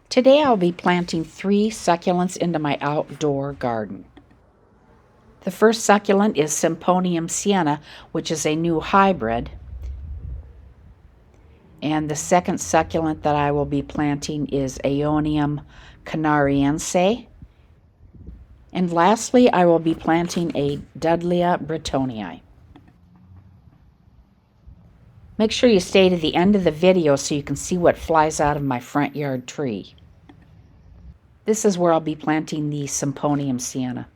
Today I'll be planting 3 succulents into my outdoor garden. The first succulent is Semponium Sienna, which is a new hybrid. And the second succulent that I will be planting is Aeonium canariense. And lastly, I will be planting a Dudleya Brittonii. Make sure you stay to the end of the video so you can see what flies out of my front yard tree. This is where I'll be planting the Semponium Sienna.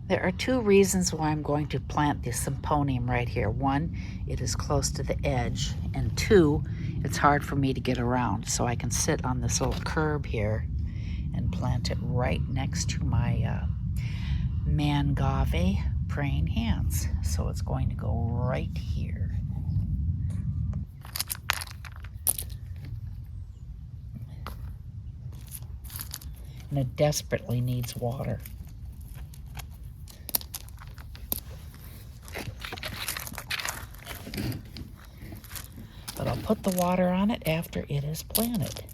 There are 2 reasons why I'm going to plant the Semponium right here. 1, it is close to the edge, and 2, it's hard for me to get around, so I can sit on this little curb here and plant it right next to my mangave praying hands. So it's going to go right here. And it desperately needs water. But I'll put the water on it after it is planted.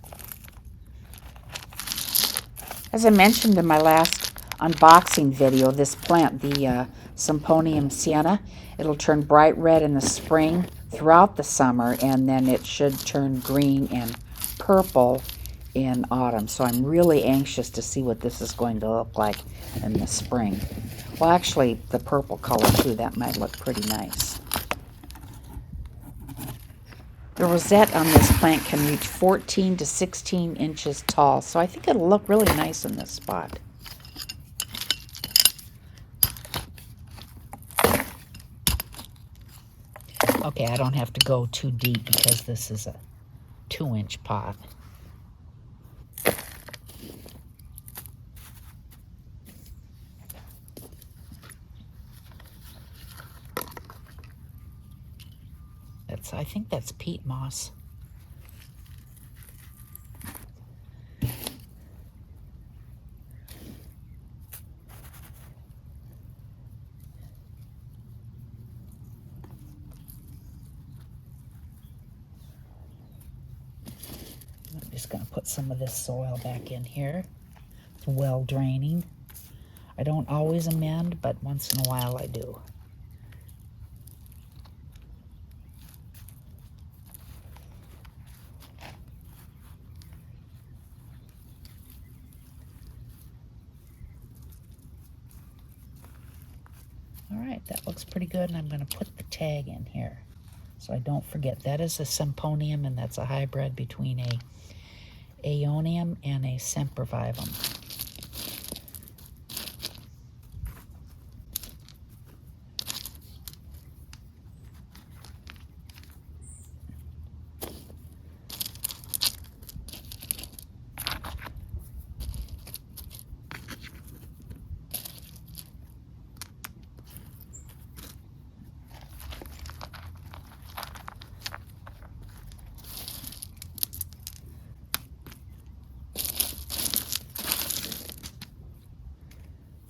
As I mentioned in my last unboxing video, this plant, the Semponium Sienna, it'll turn bright red in the spring throughout the summer, and then it should turn green and purple in autumn. So I'm really anxious to see what this is going to look like in the spring. Well, actually, the purple color too, that might look pretty nice. The rosette on this plant can reach 14 to 16 inches tall, so I think it'll look really nice in this spot. Okay, I don't have to go too deep because this is a 2-inch pot. I think that's peat moss. I'm just going to put some of this soil back in here. It's well draining. I don't always amend, but once in a while I do. All right, that looks pretty good, and I'm going to put the tag in here so I don't forget. That is a Semponium, and that's a hybrid between a Aeonium and a sempervivum.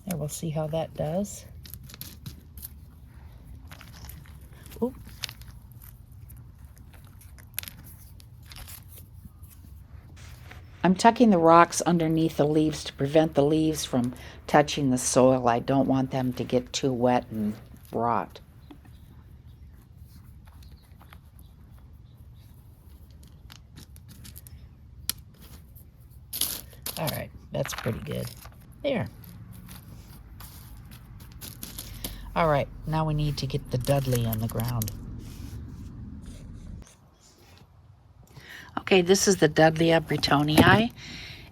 There, we'll see how that does. Oop. I'm tucking the rocks underneath the leaves to prevent the leaves from touching the soil. I don't want them to get too wet and rot. All right, that's pretty good. There. All right, now we need to get the Dudley in the ground. Okay, this is the Dudleya Brittonii,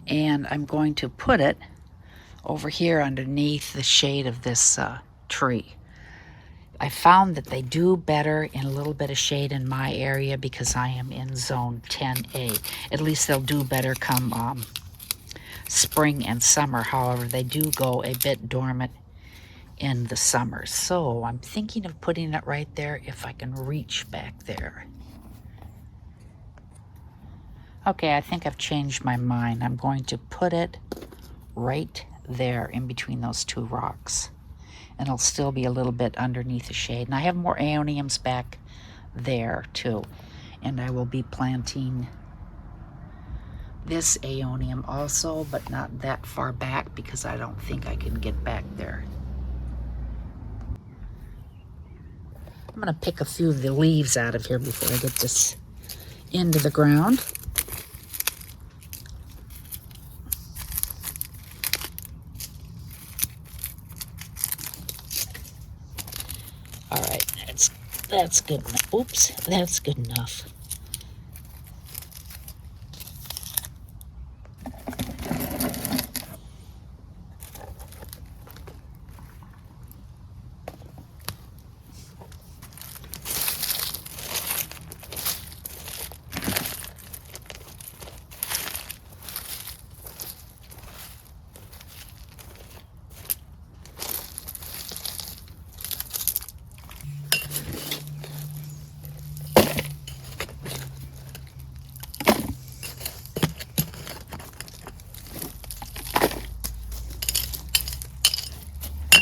and I'm going to put it over here underneath the shade of this tree. I found that they do better in a little bit of shade in my area because I am in zone 10A. At least they'll do better come spring and summer. However, they do go a bit dormant in the summer. So I'm thinking of putting it right there if I can reach back there. Okay, I think I've changed my mind. I'm going to put it right there in between those 2 rocks. And it'll still be a little bit underneath the shade. And I have more Aeoniums back there too. And I will be planting this Aeonium also, but not that far back because I don't think I can get back there. I'm going to pick a few of the leaves out of here before I get this into the ground. All right, that's good enough. Oops, that's good enough.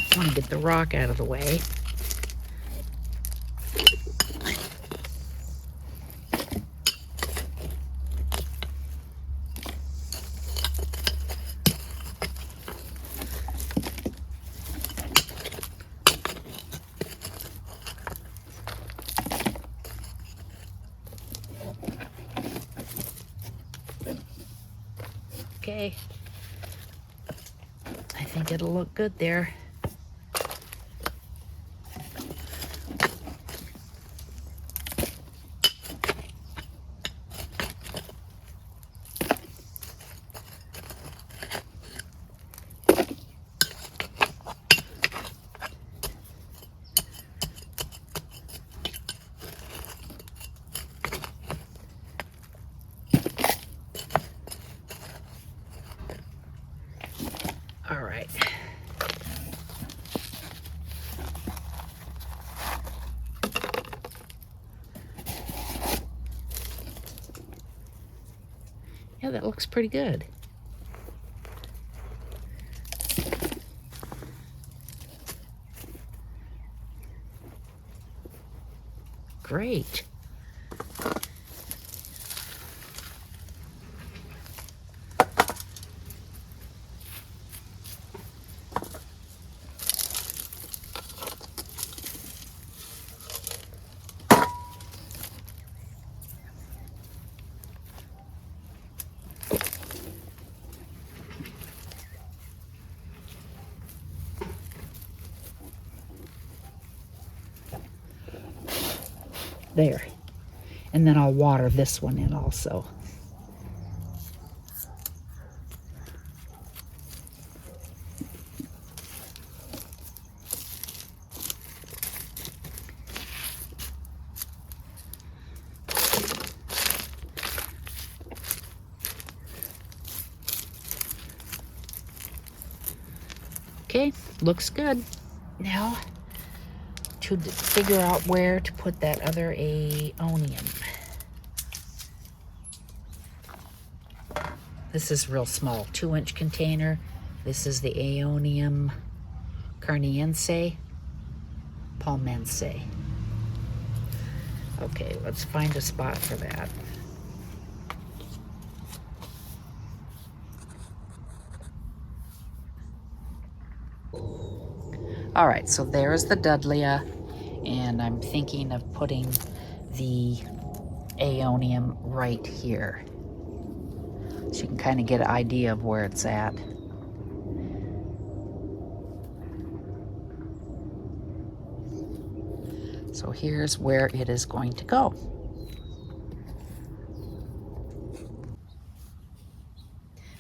I want to get the rock out of the way. Okay, I think it'll look good there. All right. Yeah, that looks pretty good. Great. There. And then I'll water this one in also. Okay, looks good. Now, to figure out where to put that other Aeonium. This is real small, 2-inch container. This is the Aeonium canariense, palmense. Okay, let's find a spot for that. All right, so there's the Dudleya, and I'm thinking of putting the Aeonium right here. So you can kind of get an idea of where it's at. So here's where it is going to go.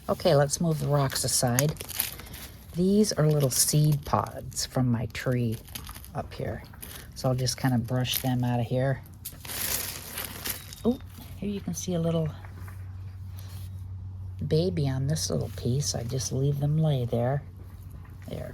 Okay, let's move the rocks aside. These are little seed pods from my tree up here. So I'll just kind of brush them out of here. Oh, here you can see a little baby on this little piece. I just leave them lay there. There.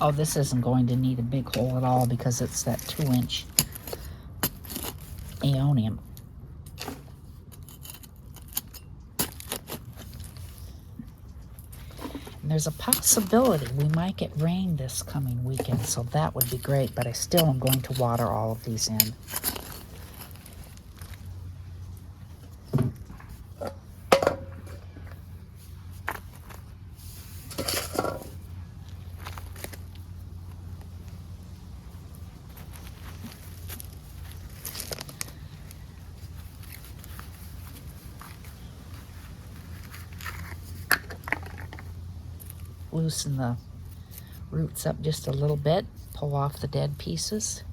Oh, this isn't going to need a big hole at all because it's that 2-inch Aeonium. And there's a possibility we might get rain this coming weekend, so that would be great, but I still am going to water all of these in. Loosen the roots up just a little bit, pull off the dead pieces.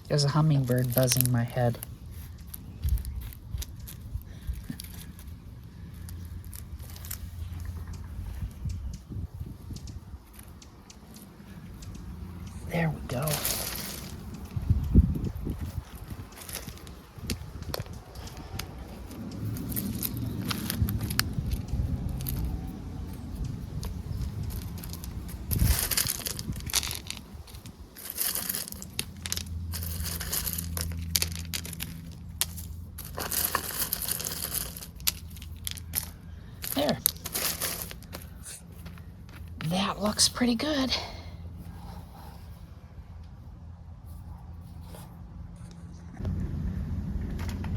There's a hummingbird buzzing my head. There we go. There. That looks pretty good.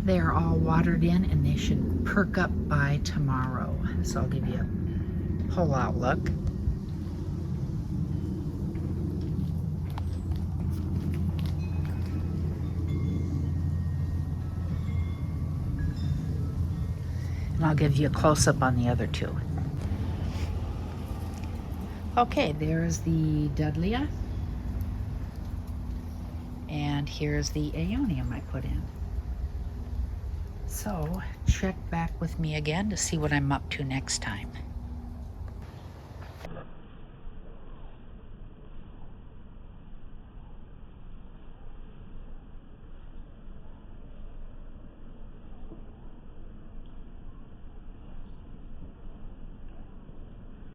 They're all watered in and they should perk up by tomorrow. So I'll give you a whole outlook. And I'll give you a close-up on the other two. Okay, there's the Dudleya. And here's the Aeonium I put in. So check back with me again to see what I'm up to next time.